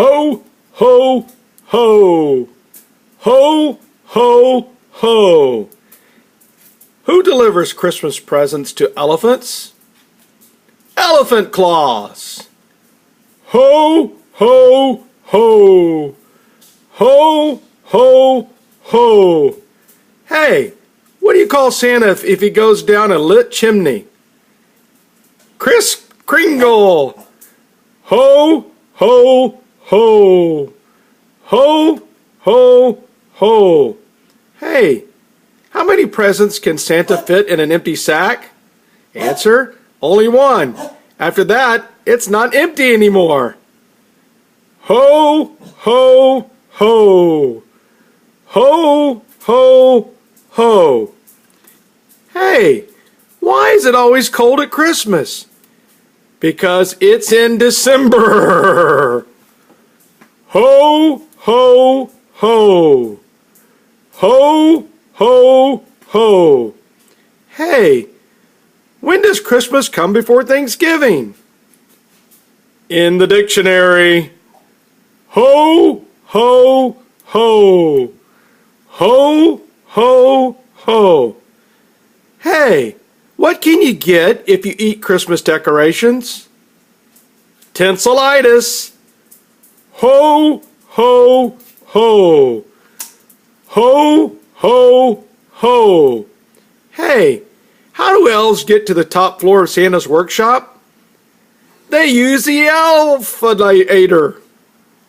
Ho, ho, ho. Ho, ho, ho. Who delivers Christmas presents to elephants? Elephant Claus. Ho, ho, ho. Ho, ho, ho. Hey, what do you call Santa if he goes down a lit chimney? Kris Kringle. Ho, ho, ho. Ho, ho, ho. Hey, how many presents can Santa fit in an empty sack? Answer, only one. After that, it's not empty anymore. Ho, ho, ho. Ho, ho, ho. Hey, why is it always cold at Christmas? Because it's in December. Ho, ho, ho. Ho, ho, ho. Hey, when does Christmas come before Thanksgiving? In the dictionary. Ho, ho, ho. Ho, ho, ho. Hey, what can you get if you eat Christmas decorations? Tinselitis. Ho, ho, ho. Ho, ho, ho. Hey, how do elves get to the top floor of Santa's workshop? They use the elevator.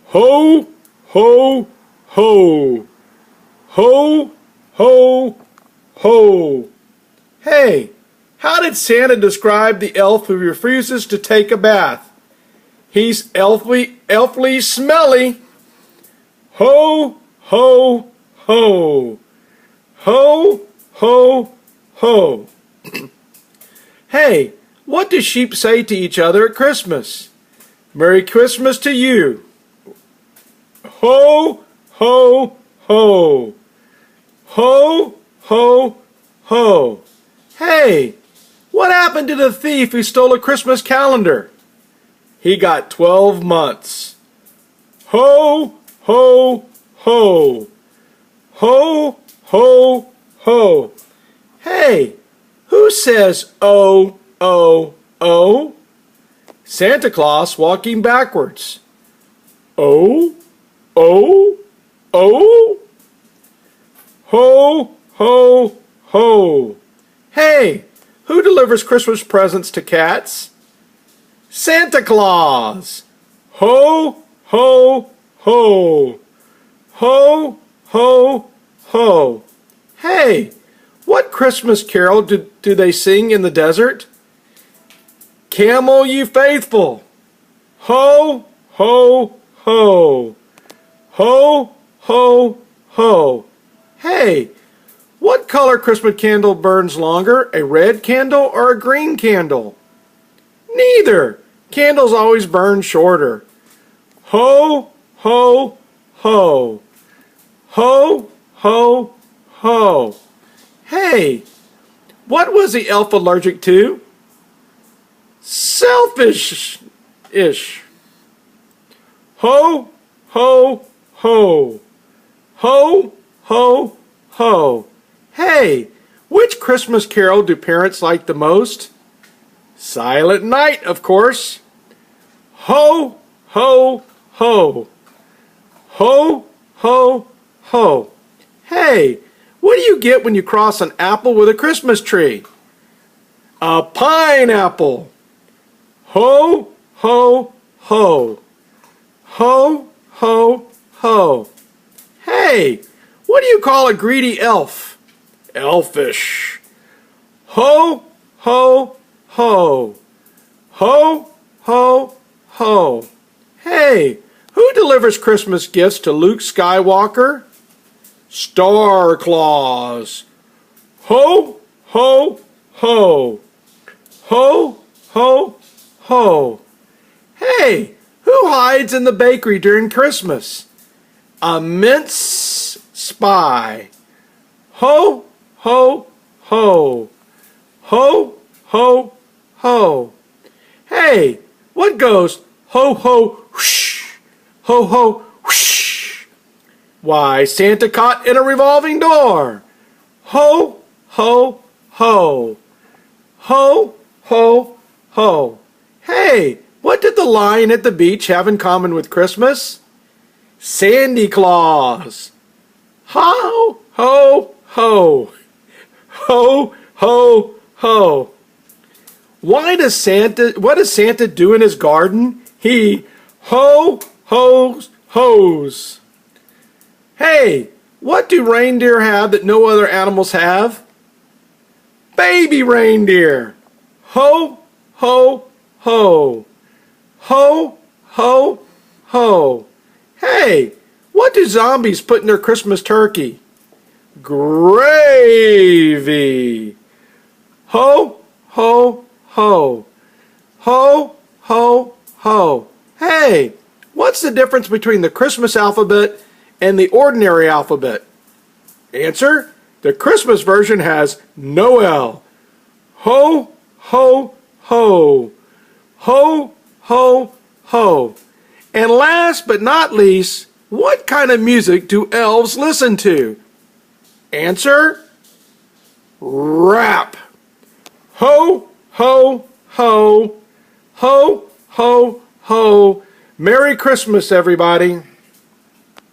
Ho, ho, ho. Ho, ho, ho. Hey, how did Santa describe the elf who refuses to take a bath? He's elfly smelly. Ho, ho, ho. Ho, ho, ho. Hey, what do sheep say to each other at Christmas? Merry Christmas to you. Ho, ho, ho. Ho, ho, ho. Hey, what happened to the thief who stole a Christmas calendar? He got 12 months. Ho, ho, ho. Ho, ho, ho. Hey, who says oh, oh, oh? Santa Claus walking backwards. Oh, oh, oh. Ho, ho, ho. Hey, who delivers Christmas presents to cats? Santa Claus. Ho, ho, ho. Ho, ho, ho. Hey, what Christmas carol do they sing in the desert? Camel, ye faithful. Ho, ho, ho. Ho, ho, ho. Hey, what color Christmas candle burns longer, a red candle or a green candle? Neither. Candles always burn shorter. Ho, ho, ho. Ho, ho, ho. Hey, what was the elf allergic to? Selfish-ish. Ho, ho, ho. Ho, ho, ho. Hey, which Christmas carol do parents like the most? Silent Night, of course. Ho, ho, ho. Ho, ho, ho. Hey, what do you get when you cross an apple with a Christmas tree? A pineapple. Ho, ho, ho. Ho, ho, ho. Hey, what do you call a greedy elf? Elfish. Ho, ho, ho. Ho, ho, ho. Hey, who delivers Christmas gifts to Luke Skywalker? Star Claus. Ho, ho, ho. Ho, ho, ho. Hey, who hides in the bakery during Christmas? A mince spy. Ho, ho, ho. Ho, ho, ho. Hey, what goes ho, ho, whoosh Ho, ho, whoosh. Why, Santa caught in a revolving door. Ho, ho, ho. Ho, ho, ho. Hey, what did the lion at the beach have in common with Christmas? Sandy Claus. Ho, ho, ho. Ho, ho, ho. What does Santa do in his garden? He hoes. Hey, what do reindeer have that no other animals have? Baby reindeer. Ho, ho, ho. Ho, ho, ho. Hey, what do zombies put in their Christmas turkey? Gravy. Ho, ho, ho. Ho, ho, ho. Hey, what's the difference between the Christmas alphabet and the ordinary alphabet? Answer: the Christmas version has no L. Ho, ho, ho. Ho, ho, ho. And last but not least, what kind of music do elves listen to? Answer: rap. Ho, ho, ho. Ho, ho, ho. Merry Christmas, everybody.